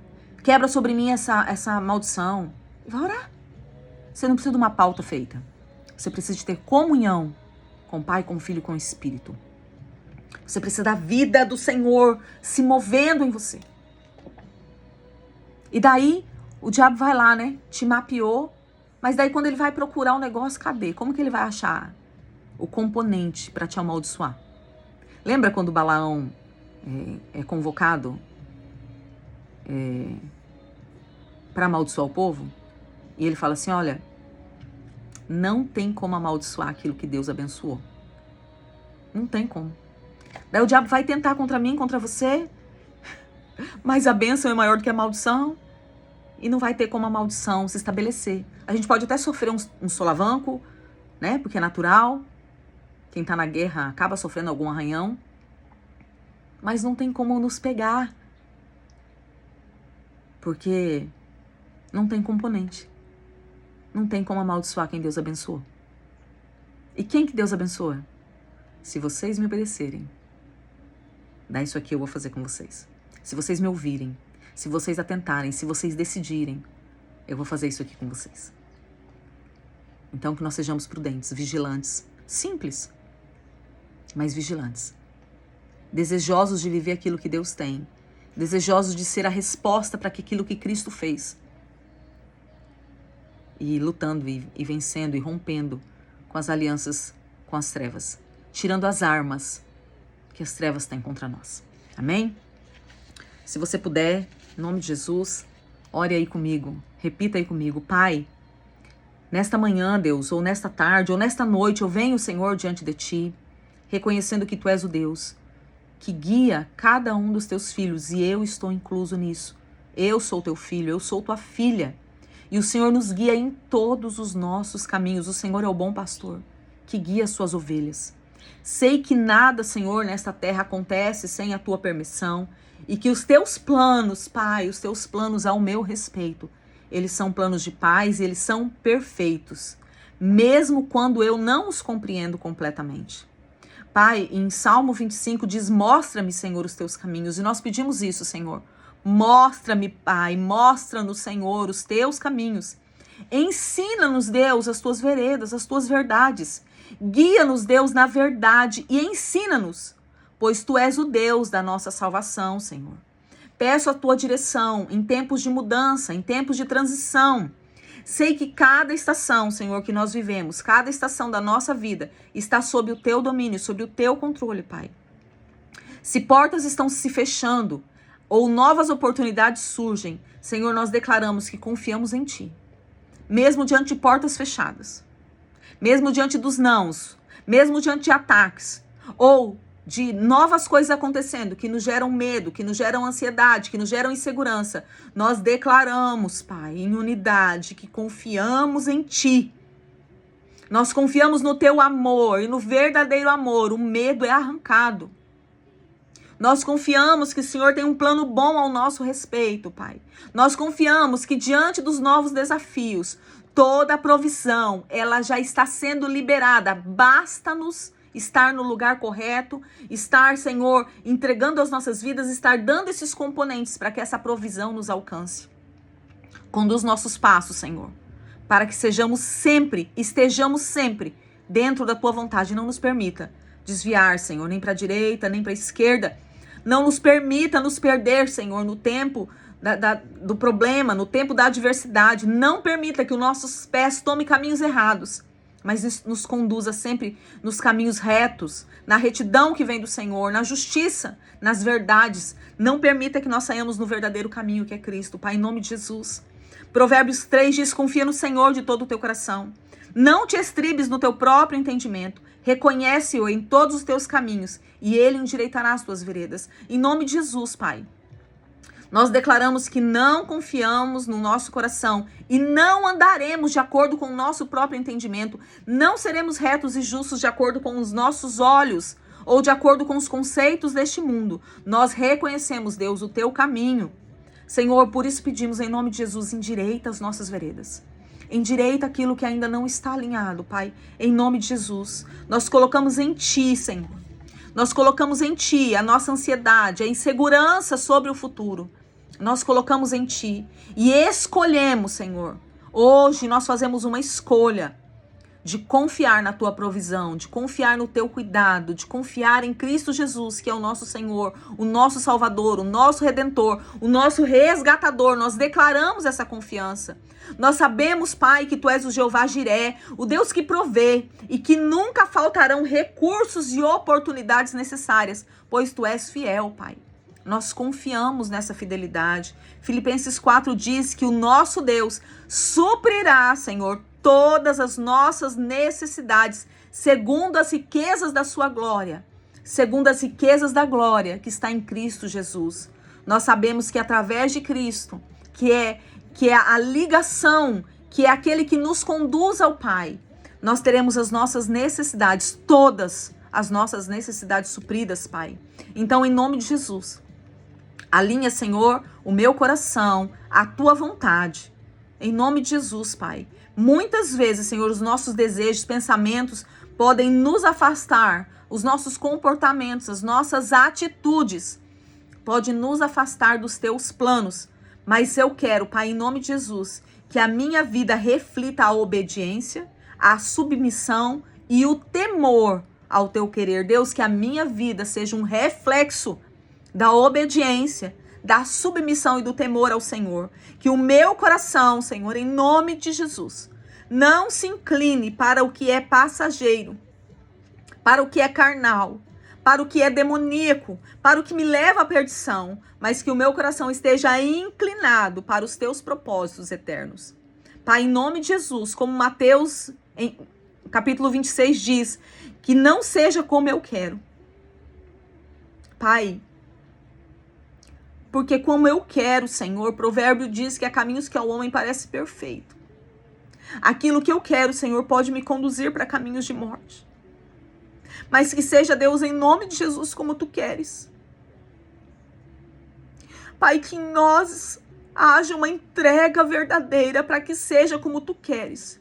Quebra sobre mim essa maldição. E vai orar. Você não precisa de uma pauta feita. Você precisa de ter comunhão com o Pai, com o Filho e com o Espírito. Você precisa da vida do Senhor se movendo em você. E daí, o diabo vai lá, né? Te mapeou. Mas daí quando ele vai procurar um negócio, cadê? Como que ele vai achar o componente para te amaldiçoar? Lembra quando Balaão é convocado para amaldiçoar o povo? E ele fala assim, olha, não tem como amaldiçoar aquilo que Deus abençoou. Não tem como. Daí o diabo vai tentar contra mim, contra você, mas a bênção é maior do que a maldição e não vai ter como a maldição se estabelecer. A gente pode até sofrer um solavanco, né? Porque é natural. Quem tá na guerra acaba sofrendo algum arranhão, mas não tem como nos pegar, porque não tem componente. Não tem como amaldiçoar quem Deus abençoou. E quem que Deus abençoa? Se vocês me obedecerem, daí isso aqui eu vou fazer com vocês. Se vocês me ouvirem, se vocês atentarem, se vocês decidirem, eu vou fazer isso aqui com vocês. Então que nós sejamos prudentes, vigilantes, simples, mas vigilantes. Desejosos de viver aquilo que Deus tem. Desejosos de ser a resposta para aquilo que Cristo fez. E lutando e vencendo e rompendo com as alianças com as trevas. Tirando as armas que as trevas têm contra nós. Amém? Se você puder, em nome de Jesus, ore aí comigo. Repita aí comigo. Pai, nesta manhã, Deus, ou nesta tarde, ou nesta noite, eu venho, Senhor, diante de Ti, reconhecendo que Tu és o Deus que guia cada um dos Teus filhos, e eu estou incluso nisso. Eu sou Teu filho, eu sou Tua filha. E o Senhor nos guia em todos os nossos caminhos. O Senhor é o bom pastor que guia as suas ovelhas. Sei que nada, Senhor, nesta terra acontece sem a Tua permissão e que os Teus planos, Pai, os Teus planos ao meu respeito, eles são planos de paz e eles são perfeitos, mesmo quando eu não os compreendo completamente. Pai, em Salmo 25 diz, mostra-me, Senhor, os Teus caminhos. E nós pedimos isso, Senhor. Mostra-me, Pai, mostra-nos, Senhor, os Teus caminhos. Ensina-nos, Deus, as Tuas veredas, as Tuas verdades. Guia-nos, Deus, na verdade e ensina-nos, pois Tu és o Deus da nossa salvação, Senhor. Peço a Tua direção em tempos de mudança, em tempos de transição. Sei que cada estação, Senhor, que nós vivemos, cada estação da nossa vida está sob o Teu domínio, sob o Teu controle, Pai. Se portas estão se fechando ou novas oportunidades surgem, Senhor, nós declaramos que confiamos em Ti, mesmo diante de portas fechadas, mesmo diante dos nãos, mesmo diante de ataques, ou de novas coisas acontecendo que nos geram medo, que nos geram ansiedade, que nos geram insegurança. Nós declaramos, Pai, em unidade, que confiamos em Ti. Nós confiamos no Teu amor e no verdadeiro amor. O medo é arrancado. Nós confiamos que o Senhor tem um plano bom ao nosso respeito, Pai. Nós confiamos que diante dos novos desafios, toda a provisão, ela já está sendo liberada. Basta-nos estar no lugar correto, estar, Senhor, entregando as nossas vidas, estar dando esses componentes para que essa provisão nos alcance. Conduz nossos passos, Senhor, para que estejamos sempre dentro da Tua vontade. Não nos permita desviar, Senhor, nem para a direita, nem para a esquerda. Não nos permita nos perder, Senhor, no tempo do problema, no tempo da adversidade. Não permita que os nossos pés tomem caminhos errados, mas nos conduza sempre nos caminhos retos, na retidão que vem do Senhor, na justiça, nas verdades. Não permita que nós saiamos no verdadeiro caminho que é Cristo, Pai, em nome de Jesus. Provérbios 3 diz, confia no Senhor de todo o teu coração. Não te estribes no teu próprio entendimento. Reconhece-o em todos os teus caminhos e Ele endireitará as tuas veredas. Em nome de Jesus, Pai. Nós declaramos que não confiamos no nosso coração e não andaremos de acordo com o nosso próprio entendimento. Não seremos retos e justos de acordo com os nossos olhos ou de acordo com os conceitos deste mundo. Nós reconhecemos, Deus, o Teu caminho. Senhor, por isso pedimos em nome de Jesus, endireita as nossas veredas. Endireita aquilo que ainda não está alinhado, Pai. Em nome de Jesus. Nós colocamos em Ti, Senhor. Nós colocamos em Ti a nossa ansiedade, a insegurança sobre o futuro. Nós colocamos em Ti e escolhemos, Senhor. Hoje nós fazemos uma escolha de confiar na Tua provisão, de confiar no Teu cuidado, de confiar em Cristo Jesus, que é o nosso Senhor, o nosso Salvador, o nosso Redentor, o nosso Resgatador. Nós declaramos essa confiança. Nós sabemos, Pai, que Tu és o Jeová Jiré, o Deus que provê e que nunca faltarão recursos e oportunidades necessárias, pois Tu és fiel, Pai. Nós confiamos nessa fidelidade. Filipenses 4 diz que o nosso Deus suprirá, Senhor, todas as nossas necessidades, segundo as riquezas da sua glória, segundo as riquezas da glória que está em Cristo Jesus. Nós sabemos que através de Cristo, que é a ligação, que é aquele que nos conduz ao Pai, nós teremos as nossas necessidades, todas as nossas necessidades supridas, Pai. Então, em nome de Jesus, alinha, Senhor, o meu coração, a Tua vontade. Em nome de Jesus, Pai. Muitas vezes, Senhor, os nossos desejos, pensamentos podem nos afastar, os nossos comportamentos, as nossas atitudes podem nos afastar dos Teus planos. Mas eu quero, Pai, em nome de Jesus, que a minha vida reflita a obediência, a submissão e o temor ao Teu querer. Deus, que a minha vida seja um reflexo da obediência, da submissão e do temor ao Senhor. Que o meu coração, Senhor, em nome de Jesus, não se incline para o que é passageiro, para o que é carnal, para o que é demoníaco, para o que me leva à perdição, mas que o meu coração esteja inclinado para os Teus propósitos eternos. Pai, em nome de Jesus, como Mateus, em capítulo 26 diz, que não seja como eu quero. Pai, porque como eu quero, Senhor, provérbio diz que há caminhos que ao homem parece perfeito. Aquilo que eu quero, Senhor, pode me conduzir para caminhos de morte. Mas que seja, Deus, em nome de Jesus, como Tu queres. Pai, que em nós haja uma entrega verdadeira para que seja como Tu queres.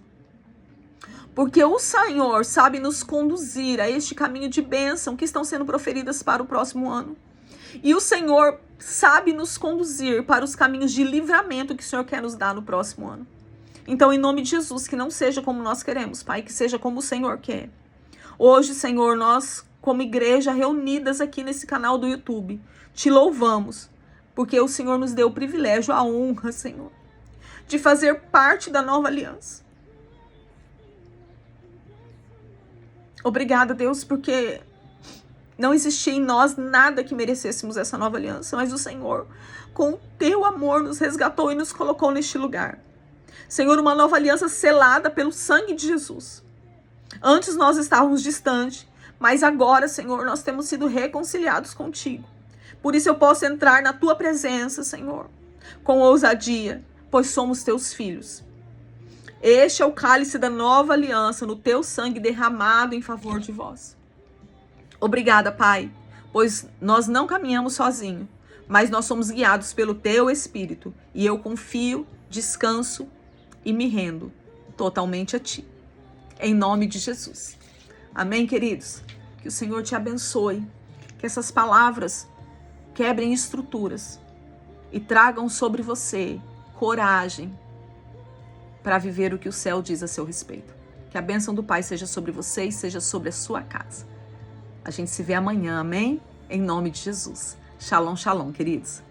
Porque o Senhor sabe nos conduzir a este caminho de bênção que estão sendo proferidas para o próximo ano. E o Senhor sabe nos conduzir para os caminhos de livramento que o Senhor quer nos dar no próximo ano. Então, em nome de Jesus, que não seja como nós queremos, Pai, que seja como o Senhor quer. Hoje, Senhor, nós, como igreja reunidas aqui nesse canal do YouTube, Te louvamos, porque o Senhor nos deu o privilégio, a honra, Senhor, de fazer parte da nova aliança. Obrigada, Deus, porque não existia em nós nada que merecêssemos essa nova aliança, mas o Senhor, com o Teu amor, nos resgatou e nos colocou neste lugar. Senhor, uma nova aliança selada pelo sangue de Jesus. Antes nós estávamos distantes, mas agora, Senhor, nós temos sido reconciliados contigo. Por isso eu posso entrar na Tua presença, Senhor, com ousadia, pois somos Teus filhos. Este é o cálice da nova aliança, no Teu sangue derramado em favor de vós. Obrigada, Pai, pois nós não caminhamos sozinhos, mas nós somos guiados pelo Teu Espírito, e eu confio, descanso e me rendo totalmente a Ti. Em nome de Jesus. Amém, queridos? Que o Senhor te abençoe, que essas palavras quebrem estruturas e tragam sobre você coragem para viver o que o céu diz a seu respeito. Que a bênção do Pai seja sobre você e seja sobre a sua casa. A gente se vê amanhã, amém? Em nome de Jesus. Shalom, shalom, queridos.